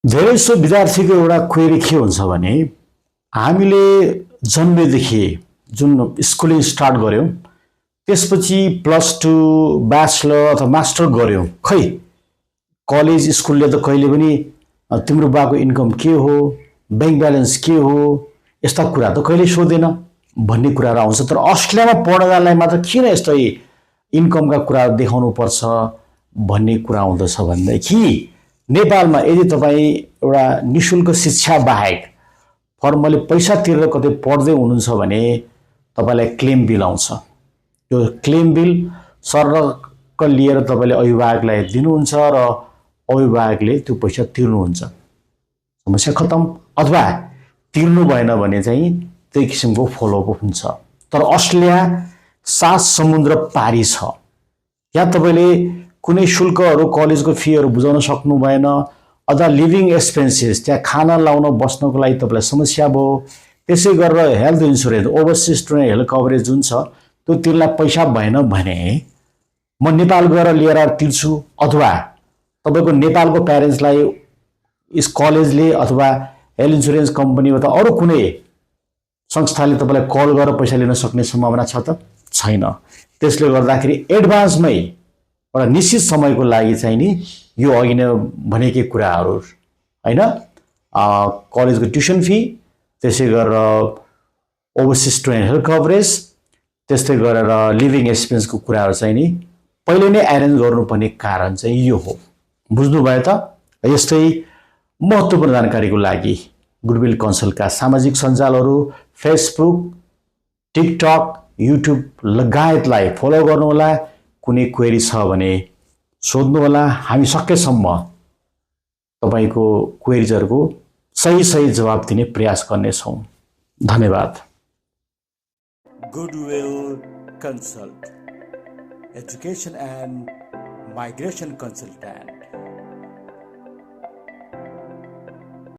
धेरैसो विद्यार्थीको एउटा क्वेरी के हुन्छ भने हामीले जन्मेदेखि जुन स्कुलिङ स्टार्ट गर्यौं त्यसपछि +2 ब्याचलर अथवा मास्टर गर्यौं खै कलेज स्कुलले त कहिले पनि तिम्रो बाको इन्कम के हो बैंक ब्यालेन्स के हो यस्ता कुरा त कहिले सोध्दैन भन्ने कुराहरू आउँछ। तर अस्ट्रेलियामा पढ्न जानलाई मात्र किन यस्तै इन्कमका कुरा देखाउनु पर्छ भन्ने कुरा आउँदछ भनेदेखि नेपालमा यदि तपाईँ एउटा निशुल्क शिक्षा बाहेक फर्मले पैसा तिरेर कतै पढ्दै हुनुहुन्छ भने तपाईलाई क्लेम बिल आउँछ। त्यो क्लेम बिल सरक लिएर तपाईले अभिभावकलाई दिनुहुन्छ र अभिभावकले त्यो पैसा तिर्नुहुन्छ, समस्या खतम। अथवा तिर्नु भएन भने चाहिँ त्यही किसिमको फलोअप हुन्छ। तर अस्ट्रेलिया 7 समुद्र पारी छ। यहाँ तपाईले कुनै शुल्कहरू कलेजको फीहरू बुझाउन सक्नु भएन अथवा लिभिङ एक्सपेन्सेस त्यहाँ खाना लाउन बस्नको लागि तपाईलाई समस्या भयो। त्यसै गरेर health insurance overseas student health coverage जुन छ त्यो तिर्नलाई पैसा भएन भने म नेपाल गएर लिएर तिर्छु अथवा तपाईको नेपालको प्यारेन्ट्सलाई यस कलेजले अथवा हेल्थ इन्स्योरेन्स कम्पनी अथवा अरु कुनै संस्थाले तपाईलाई कल गरेर पैसा लिन सक्ने सम्भावना छ त छैन। त्यसले गर्दाखेरि एडभान्समै एउटा निश्चित समयको लागि चाहिँ नि यो अघि नै भनेकै कुराहरू हैन कलेजको ट्युसन फी त्यसै गरेर ओभरसिज स्टुडेन्ट हेल्थ कभरेज त्यस्तै गरेर लिभिङ एक्सपेन्सको कुराहरू चाहिँ नि पहिले नै एरेन्ज गर्नुपर्ने कारण चाहिँ यो हो। बुझ्नु भयो त? यस्तै महत्त्वपूर्ण जानकारीको लागि गुडविल कन्सल्टका सामाजिक सञ्जालहरू फेसबुक, टिकटक, युट्युब लगायतलाई फलो गर्नुहोला। कुनै क्वेरी छ भने सोध्नु होला। हामी सकेसम्म तपाईको क्वेरीजहरुको सही जवाब दिने प्रयास गर्नेछौं। धन्यवाद। Goodwill Consult, Education and Migration Consultant.